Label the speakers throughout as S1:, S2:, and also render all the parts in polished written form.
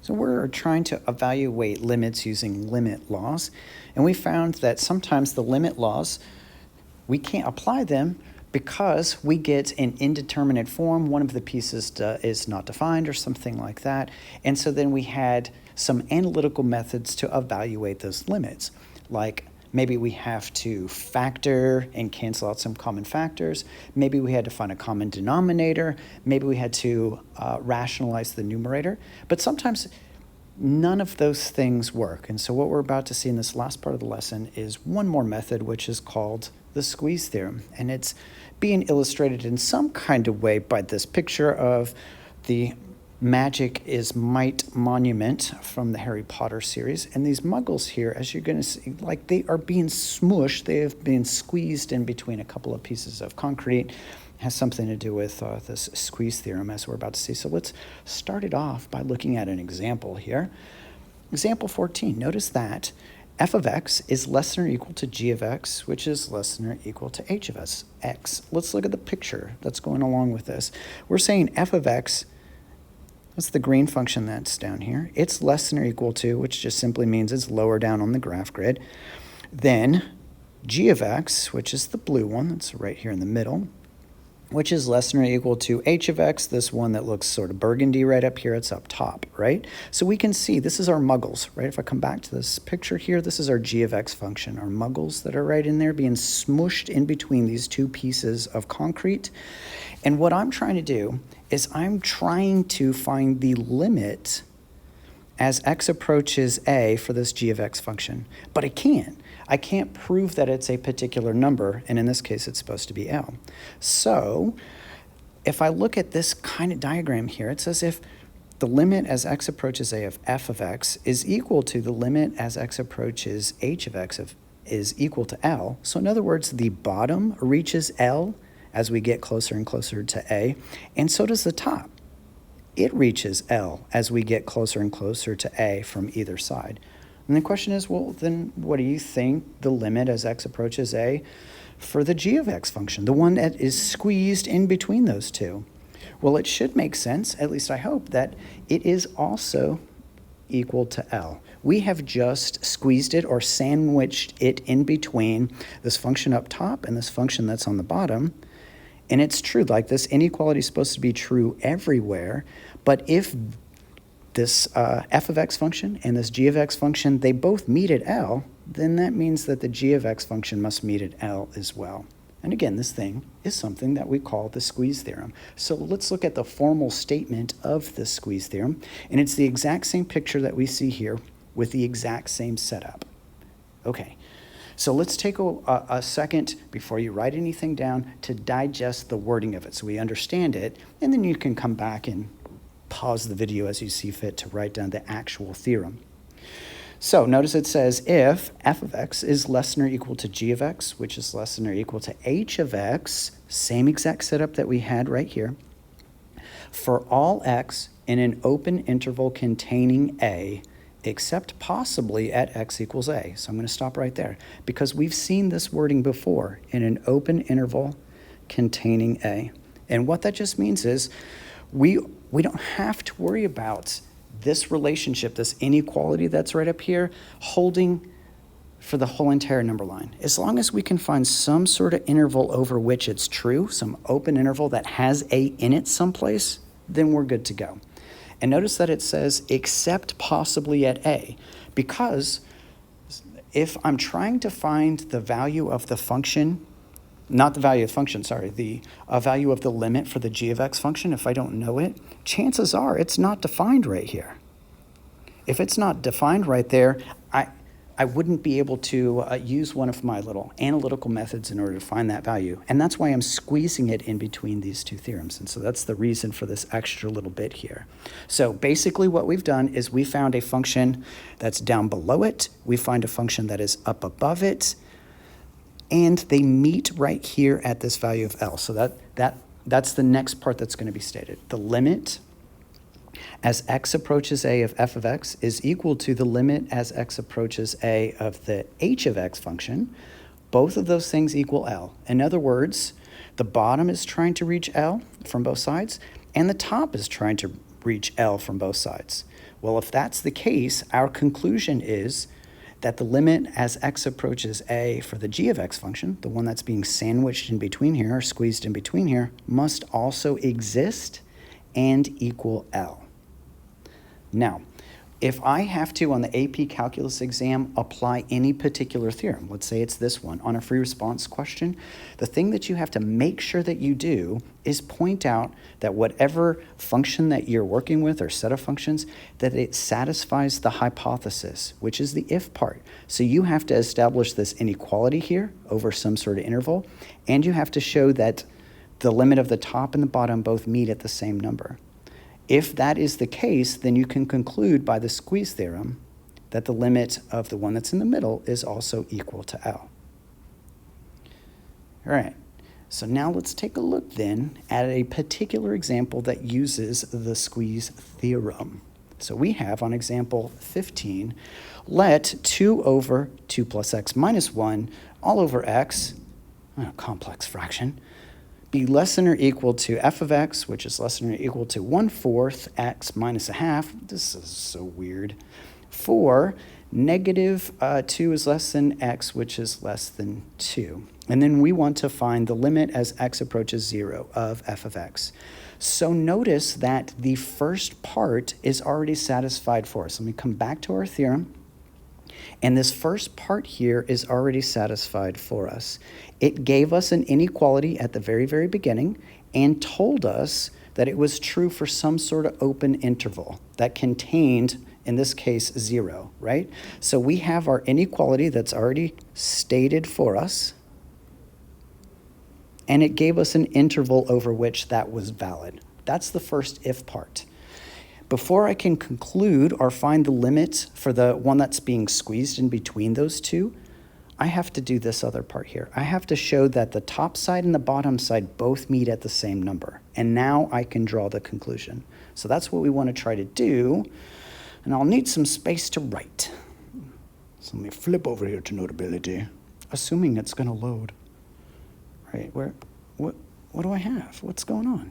S1: So we're trying to evaluate limits using limit laws, and we found that sometimes the limit laws, we can't apply them because we get an indeterminate form. One of the pieces is not defined or something like that. And so then we had some analytical methods to evaluate those limits, like maybe we have to factor and cancel out some common factors. Maybe we had to find a common denominator. Maybe we had to rationalize the numerator. But sometimes none of those things work. And so what we're about to see in this last part of the lesson is one more method, which is called the squeeze theorem. And it's being illustrated in some kind of way by this picture of the Magic is Might monument from the Harry Potter series. And these muggles here, as you're going to see, like they are being smushed. They have been squeezed in between a couple of pieces of concrete. It has something to do with this squeeze theorem, as we're about to see. So let's start it off by looking at an example here. Example 14, notice that f of x is less than or equal to g of x, which is less than or equal to h of x. Let's look at the picture that's going along with this. We're saying f of x, that's the green function that's down here. It's less than or equal to, which just simply means it's lower down on the graph grid. Then g of x, which is the blue one, that's right here in the middle, which is less than or equal to h of x, this one that looks sort of burgundy right up here, it's up top, right? So we can see this is our muggles, right? If I come back to this picture here, this is our g of x function, our muggles that are right in there being smushed in between these two pieces of concrete. And what I'm trying to do is I'm trying to find the limit as x approaches a for this g of x function, but I can't. I can't prove that it's a particular number, and in this case, it's supposed to be L. So if I look at this kind of diagram here, it's as if the limit as x approaches a of f of x is equal to the limit as x approaches h of x is equal to L. So in other words, the bottom reaches L as we get closer and closer to a, and so does the top. It reaches L as we get closer and closer to a from either side. And the question is, well, then what do you think the limit as x approaches a for the g of x function, the one that is squeezed in between those two? Well, it should make sense, at least I hope, that it is also equal to L. We have just squeezed it or sandwiched it in between this function up top and this function that's on the bottom. And it's true, like this inequality is supposed to be true everywhere, but if this f of x function and this g of x function, they both meet at L, then that means that the g of x function must meet at L as well. And again, this thing is something that we call the squeeze theorem. So let's look at the formal statement of the squeeze theorem, and it's the exact same picture that we see here with the exact same setup. Okay. So let's take a second before you write anything down to digest the wording of it so we understand it, and then you can come back and pause the video as you see fit to write down the actual theorem. So notice it says if f of x is less than or equal to g of x, which is less than or equal to h of x, same exact setup that we had right here, for all x in an open interval containing a, except possibly at x equals a. So I'm going to stop right there because we've seen this wording before, in an open interval containing a. And what that just means is we don't have to worry about this relationship, this inequality that's right up here, holding for the whole entire number line. As long as we can find some sort of interval over which it's true, some open interval that has a in it someplace, then we're good to go. And notice that it says except possibly at a, because if I'm trying to find the value of the function, not the value of the function, sorry, the value of the limit for the g of x function, if I don't know it, chances are it's not defined right here. If it's not defined right there, I wouldn't be able to use one of my little analytical methods in order to find that value. And that's why I'm squeezing it in between these two theorems. And so that's the reason for this extra little bit here. So basically what we've done is we found a function that's down below it. We find a function that is up above it. And they meet right here at this value of L. So that's the next part that's going to be stated. The limit as x approaches a of f of x is equal to the limit as x approaches a of the h of x function. Both of those things equal L. In other words, the bottom is trying to reach L from both sides, and the top is trying to reach L from both sides. Well, if that's the case, our conclusion is that the limit as x approaches a for the g of x function, the one that's being sandwiched in between here, or squeezed in between here, must also exist and equal L. Now, if I have to, on the AP Calculus exam, apply any particular theorem, let's say it's this one, on a free response question, the thing that you have to make sure that you do is point out that whatever function that you're working with or set of functions, that it satisfies the hypothesis, which is the if part. So you have to establish this inequality here over some sort of interval, and you have to show that the limit of the top and the bottom both meet at the same number. If that is the case, then you can conclude by the squeeze theorem that the limit of the one that's in the middle is also equal to L. All right, so now let's take a look then at a particular example that uses the squeeze theorem. So we have on example 15, let 2 over 2 plus x minus 1 all over x, a complex fraction, be less than or equal to f of x, which is less than or equal to 1/4 x minus a half. This is so weird. For negative 2 is less than x, which is less than 2. And then we want to find the limit as x approaches 0 of f of x. So notice that the first part is already satisfied for us. Let me come back to our theorem. And this first part here is already satisfied for us. It gave us an inequality at the very, very beginning and told us that it was true for some sort of open interval that contained, in this case, 0, right? So we have our inequality that's already stated for us, and it gave us an interval over which that was valid. That's the first if part. Before I can conclude or find the limit for the one that's being squeezed in between those two, I have to do this other part here. I have to show that the top side and the bottom side both meet at the same number. And now I can draw the conclusion. So that's what we want to try to do. And I'll need some space to write. So let me flip over here to Notability, assuming it's going to load. Right, what do I have? What's going on?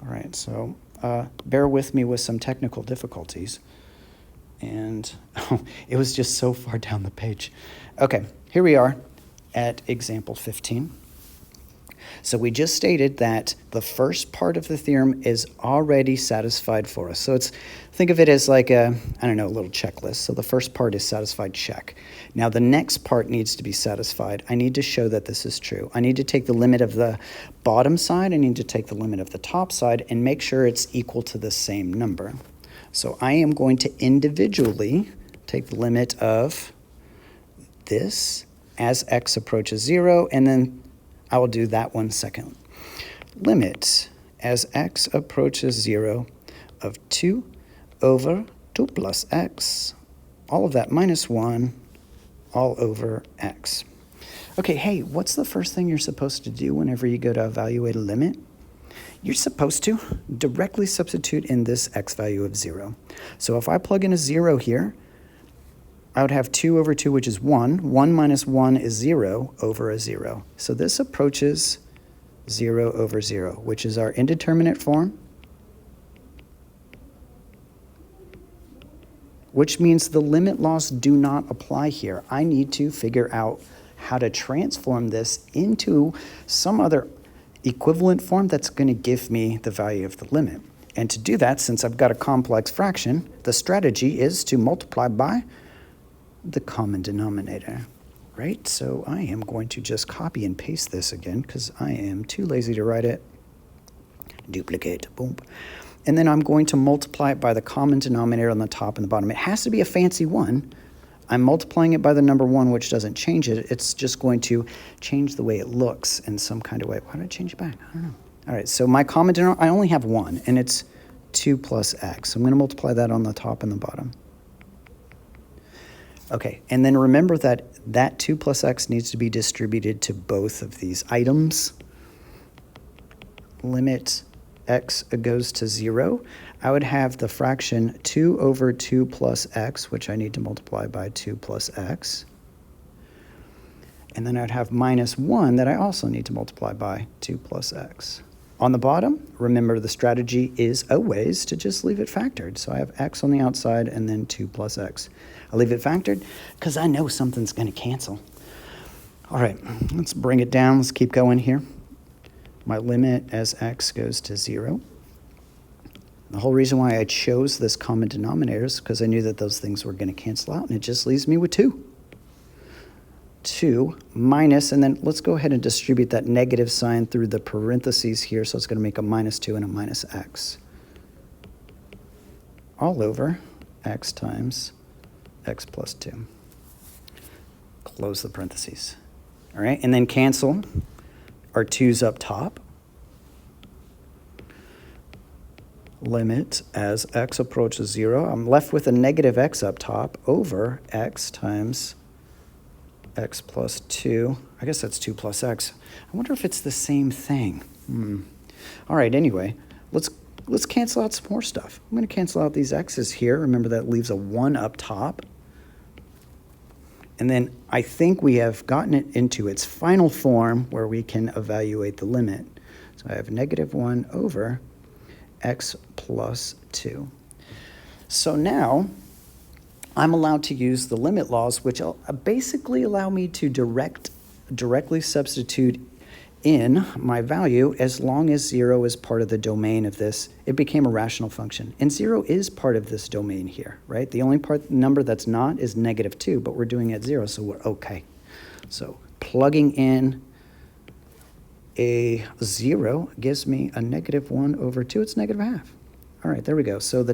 S1: All right, so bear with me with some technical difficulties. And it was just so far down the page. Okay, here we are at example 15. So we just stated that the first part of the theorem is already satisfied for us. So think of it as like a little checklist. So the first part is satisfied, check. Now the next part needs to be satisfied. I need to show that this is true. I need to take the limit of the bottom side. I need to take the limit of the top side and make sure it's equal to the same number. So I am going to individually take the limit of this as x approaches 0, and then I will do that one second. Limit as x approaches 0 of 2 over 2 plus x, all of that minus 1, all over x. Okay, hey, what's the first thing you're supposed to do whenever you go to evaluate a limit? You're supposed to directly substitute in this x value of 0. So if I plug in a 0 here, I would have 2 over 2, which is 1. 1 minus 1 is 0 over a 0. So this approaches 0 over 0, which is our indeterminate form, which means the limit laws do not apply here. I need to figure out how to transform this into some other equivalent form that's going to give me the value of the limit. And to do that, since I've got a complex fraction, the strategy is to multiply by the common denominator, right? So I am going to just copy and paste this again because I am too lazy to write it. Duplicate, boom. And then I'm going to multiply it by the common denominator on the top and the bottom. It has to be a fancy one. I'm multiplying it by the number 1, which doesn't change it. It's just going to change the way it looks in some kind of way. Why did I change it back? I don't know. All right, so my common denominator, I only have 1, and it's 2 plus x. So I'm going to multiply that on the top and the bottom. Okay, and then remember that that 2 plus x needs to be distributed to both of these items. Limit x goes to 0. I would have the fraction 2 over 2 plus x, which I need to multiply by 2 plus x. And then I'd have minus 1 that I also need to multiply by 2 plus x. On the bottom, remember the strategy is always to just leave it factored. So I have x on the outside and then 2 plus x. I leave it factored because I know something's going to cancel. All right, let's bring it down. Let's keep going here. My limit as x goes to 0. The whole reason why I chose this common denominator is because I knew that those things were going to cancel out, and it just leaves me with 2. 2 minus, and then let's go ahead and distribute that negative sign through the parentheses here, so it's going to make a minus 2 and a minus x. All over x times x plus 2. Close the parentheses. All right, and then cancel our 2's up top. Limit as x approaches 0. I'm left with a negative x up top over x times x plus 2. I guess that's 2 plus x. I wonder if it's the same thing. All right, anyway, let's cancel out some more stuff. I'm going to cancel out these x's here. Remember that leaves a 1 up top. And then I think we have gotten it into its final form where we can evaluate the limit. So I have negative 1 over x plus 2. So now I'm allowed to use the limit laws, which basically allow me to directly substitute in my value as long as 0 is part of the domain of this. It became a rational function. And 0 is part of this domain here, right? The only number that's not is negative 2, but we're doing it at 0, so we're okay. So plugging in a 0 gives me a negative 1 over 2. It's negative ½. All right, there we go. So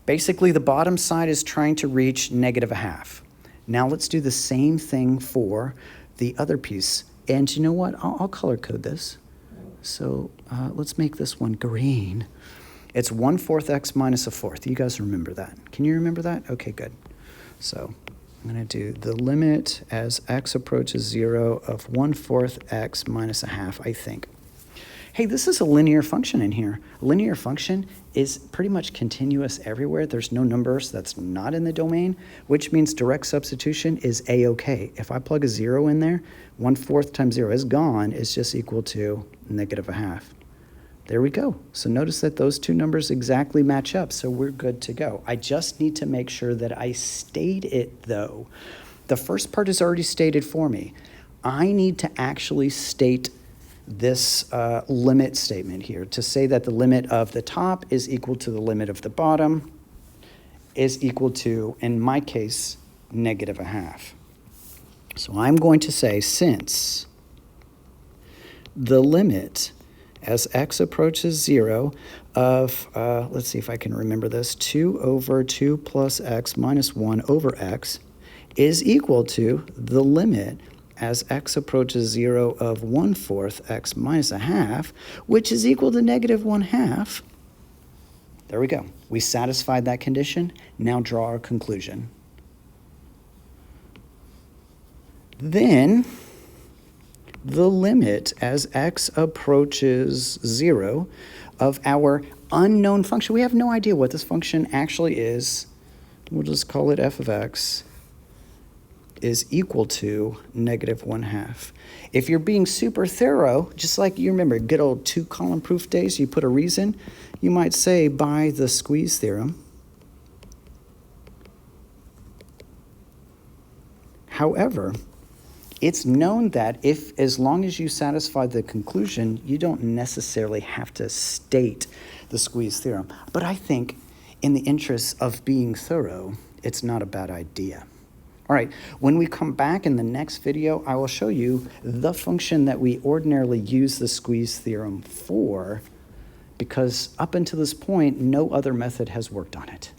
S1: basically the bottom side is trying to reach negative ½. Now let's do the same thing for the other piece. And you know what? I'll color code this. So let's make this one green. It's 1/4 x minus a fourth. You guys remember that. Can you remember that? Okay, good. So I'm going to do the limit as x approaches 0 of 1/4 x minus a half, I think. Hey, this is a linear function in here. A linear function is pretty much continuous everywhere. There's no numbers that's not in the domain, which means direct substitution is A-okay. If I plug a 0 in there, 1/4 times 0 is gone. It's just equal to negative ½. There we go. So notice that those two numbers exactly match up, so we're good to go. I just need to make sure that I state it, though. The first part is already stated for me. I need to actually state this limit statement here to say that the limit of the top is equal to the limit of the bottom is equal to, in my case, negative ½. So I'm going to say since the limit as x approaches 0 of, let's see if I can remember this, 2 over 2 plus x minus 1 over x is equal to the limit as x approaches 0 of 1/4 x minus a half, which is equal to negative 1/2. There we go. We satisfied that condition. Now draw our conclusion. Then the limit as x approaches 0 of our unknown function. We have no idea what this function actually is. We'll just call it f of x is equal to negative 1/2. If you're being super thorough, just like you remember good old 2-column proof days, you put a reason, you might say by the squeeze theorem. However, it's known that as long as you satisfy the conclusion, you don't necessarily have to state the squeeze theorem. But I think in the interest of being thorough, it's not a bad idea. All right, when we come back in the next video, I will show you the function that we ordinarily use the squeeze theorem for, because up until this point, no other method has worked on it.